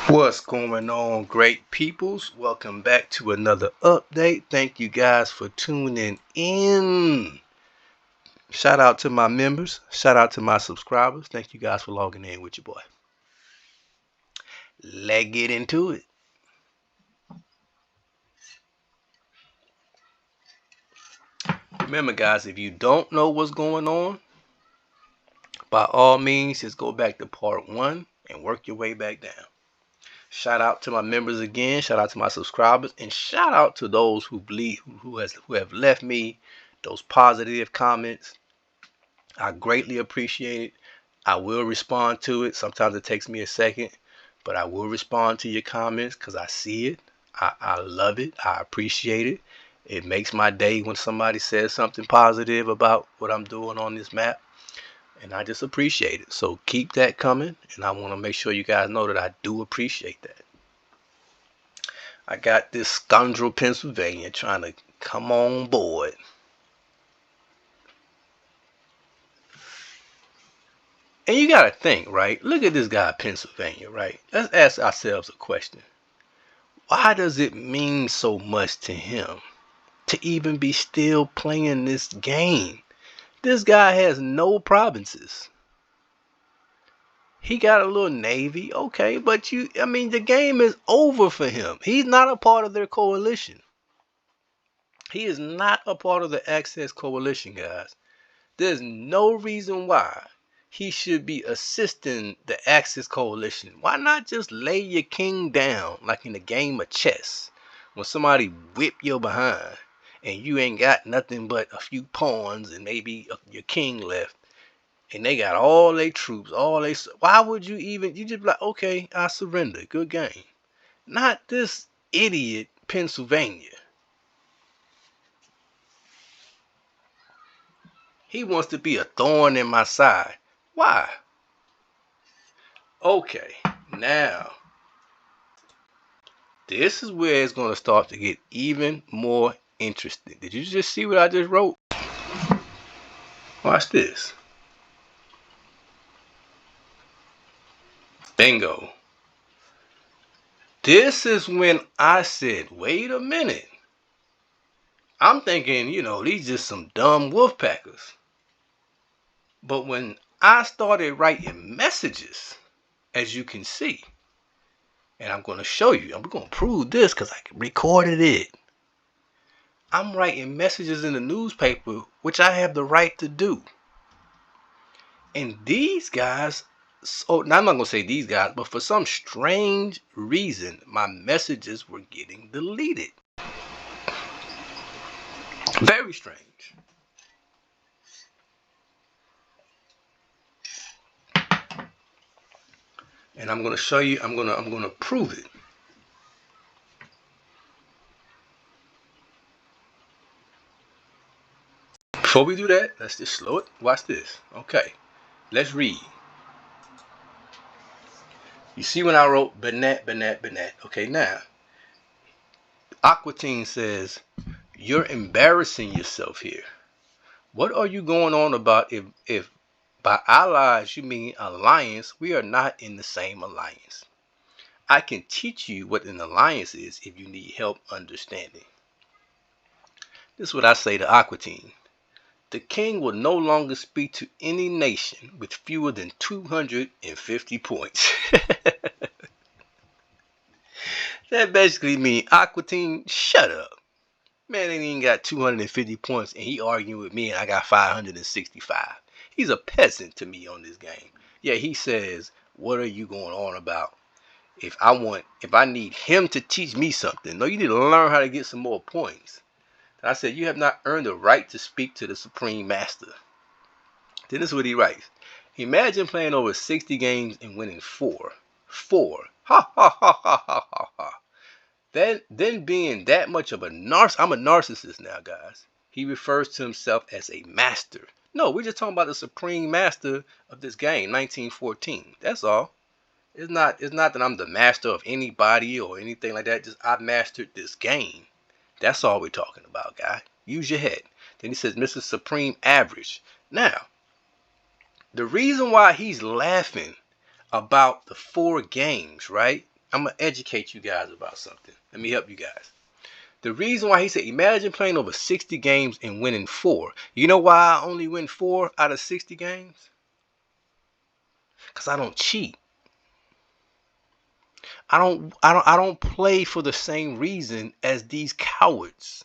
What's going on, great peoples? Welcome back to another update. Thank you guys for tuning in. Shout out to my members. Shout out to my subscribers. Thank you guys for logging in with your boy. Let's get into it. Remember, guys, if you don't know what's going on, by all means, just go back to part 1 and work your way back down. Shout out to my members again. Shout out to my subscribers, and shout out to those who have left me those positive comments. I greatly appreciate it. I will respond to it. Sometimes it takes me a second, but I will respond to your comments because I see it. I love it. I appreciate it. It makes my day when somebody says something positive about what I'm doing on this map, and I just appreciate it. So keep that coming, and I want to make sure you guys know that I do appreciate that. I got this scoundrel Pennsylvania trying to come on board. And you gotta think, right? Look at this guy, Pennsylvania, right? Let's ask ourselves a question. Why does it mean so much to him to even be still playing this game? This guy has no provinces. He got a little navy, okay, but the game is over for him. He's not a part of their coalition. He is not a part of the Access Coalition, guys. There's no reason why he should be assisting the Axis Coalition. Why not just lay your king down like in a game of chess when somebody whip your behind and you ain't got nothing but a few pawns and maybe your king left and they got all their troops, why would you just be like, okay, I surrender, good game. Not this idiot Pennsylvania. He wants to be a thorn in my side. Why? Okay, now this is where it's going to start to get even more interesting. Did you just see what I just wrote? Watch this. Bingo. This is when I said, wait a minute. I'm thinking, these just some dumb wolfpackers. But when I started writing messages, as you can see, and I'm going to show you, I'm going to prove this because I recorded it. I'm writing messages in the newspaper, which I have the right to do. And these guys, now I'm not going to say these guys, but for some strange reason, my messages were getting deleted. Very strange. And I'm going to show you, I'm going to prove it. Before we do that, let's just slow it. Watch this. Okay, let's read. You see when I wrote Bennett. Okay, now, Aquatine says, you're embarrassing yourself here. What are you going on about if by allies you mean alliance? We are not in the same alliance. I can teach you what an alliance is if you need help understanding. This is what I say to Aquatine. The king will no longer speak to any nation with fewer than 250 points. That basically means, Aquatine, shut up. Man ain't even got 250 points and he arguing with me and I got 565. He's a peasant to me on this game. Yeah, he says, what are you going on about? If I need him to teach me something. No, you need to learn how to get some more points. And I said, you have not earned the right to speak to the Supreme Master. Then this is what he writes. Imagine playing over 60 games and winning 4. 4. Ha ha ha ha ha ha ha. Then being that much of I'm a narcissist now, guys. He refers to himself as a master. No, we're just talking about the supreme master of this game, 1914. That's all. It's not that I'm the master of anybody or anything like that. Just I mastered this game. That's all we're talking about, guy. Use your head. Then he says, Mr. Supreme Average. Now, the reason why he's laughing about the 4 games, right? I'm going to educate you guys about something. Let me help you guys. The reason why he said, imagine playing over 60 games and winning 4. You know why I only win 4 out of 60 games? Because I don't cheat. I don't play for the same reason as these cowards.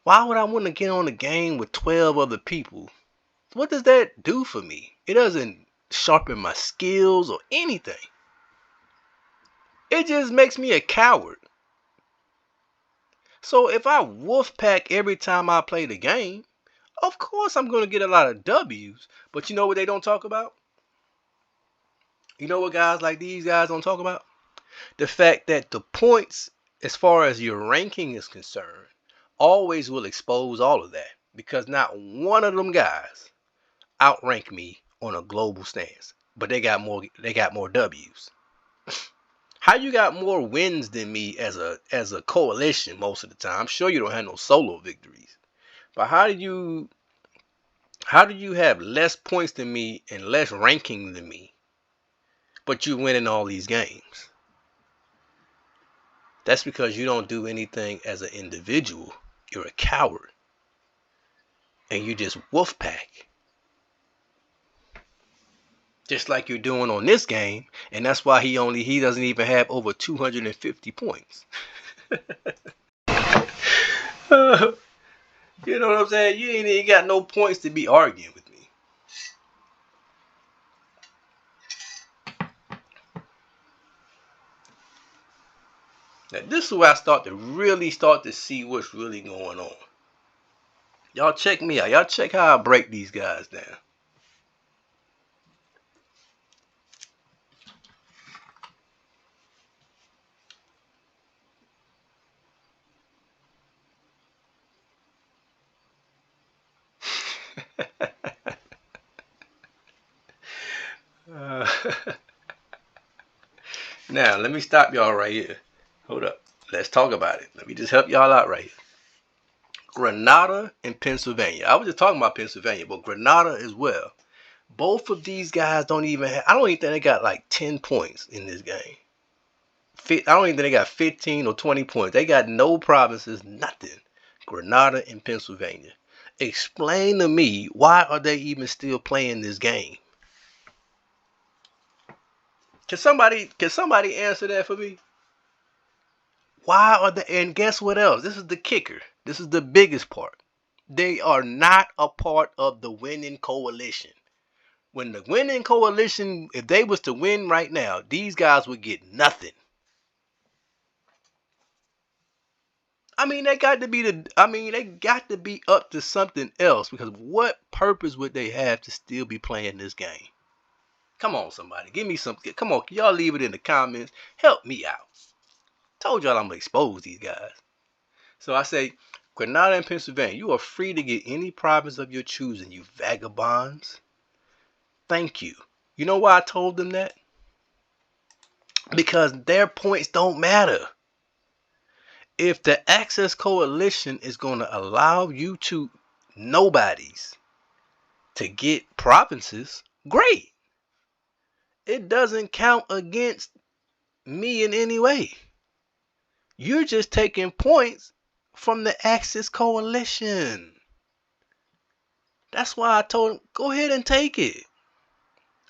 Why would I want to get on a game with 12 other people? What does that do for me? It doesn't sharpen my skills or anything. It just makes me a coward. So if I wolf pack every time I play the game, of course I'm going to get a lot of W's. But you know what they don't talk about? You know what guys like these guys don't talk about? The fact that the points, as far as your ranking is concerned, always will expose all of that. Because not one of them guys outrank me on a global stance. But they got more W's. How you got more wins than me as a coalition most of the time? I'm sure you don't have no solo victories. But how do you have less points than me and less ranking than me, but you winning all these games? That's because you don't do anything as an individual. You're a coward. And you just wolf pack. Just like you're doing on this game. And that's why he doesn't even have over 250 points. You know what I'm saying? You ain't even got no points to be arguing with me. Now this is where I start to see what's really going on. Y'all check me out. Y'all check how I break these guys down. Now, let me stop y'all right here. Hold up. Let's talk about it. Let me just help y'all out right here. Granada and Pennsylvania. I was just talking about Pennsylvania, but Granada as well. Both of these guys don't even have, I don't even think they got like 10 points in this game. I don't even think they got 15 or 20 points. They got no provinces, nothing. Granada and Pennsylvania. Explain to me, why are they even still playing this game? Can somebody answer that for me? Why are they? And guess what else? This is the kicker. This is the biggest part. They are not a part of the winning coalition. When the winning coalition, if they was to win right now, these guys would get nothing. They got to be up to something else, because what purpose would they have to still be playing this game? Come on, somebody. Give me something. Come on, y'all leave it in the comments. Help me out. Told y'all I'm going to expose these guys. So I say, Granada and Pennsylvania, you are free to get any province of your choosing, you vagabonds. Thank you. You know why I told them that? Because their points don't matter. If the Access Coalition is going to allow you to nobodies to get provinces, great. It doesn't count against me in any way. You're just taking points from the Axis Coalition. That's why I told him, go ahead and take it.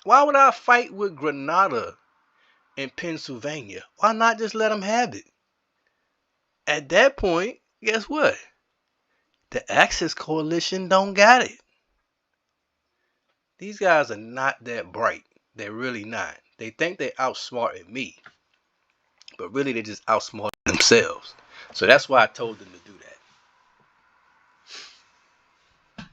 Why would I fight with Granada and Pennsylvania? Why not just let them have it? At that point, guess what? The Axis Coalition don't got it. These guys are not that bright. They're really not. They think they outsmarted me, but really they just outsmarted themselves. So that's why I told them to do that.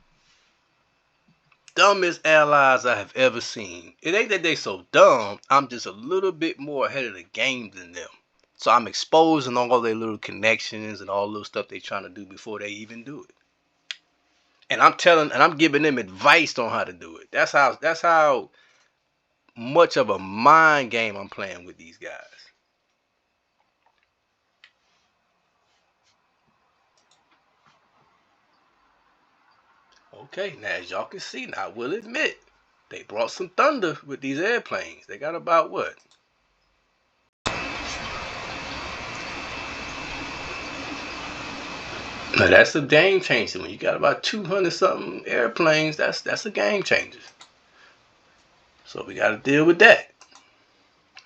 Dumbest allies I have ever seen. It ain't that they so dumb. I'm just a little bit more ahead of the game than them. So I'm exposing all their little connections and all the little stuff they trying to do before they even do it. And I'm giving them advice on how to do it. That's how much of a mind game I'm playing with these guys. Okay, now as y'all can see, now I will admit, they brought some thunder with these airplanes. They got about what? Now that's a game changer. When you got about 200 something airplanes, that's a game changer. So we got to deal with that.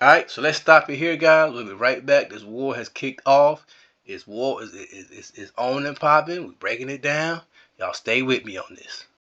Alright, so let's stop it here, guys. We'll be right back. This war has kicked off. This war is on and popping. We're breaking it down. Y'all stay with me on this.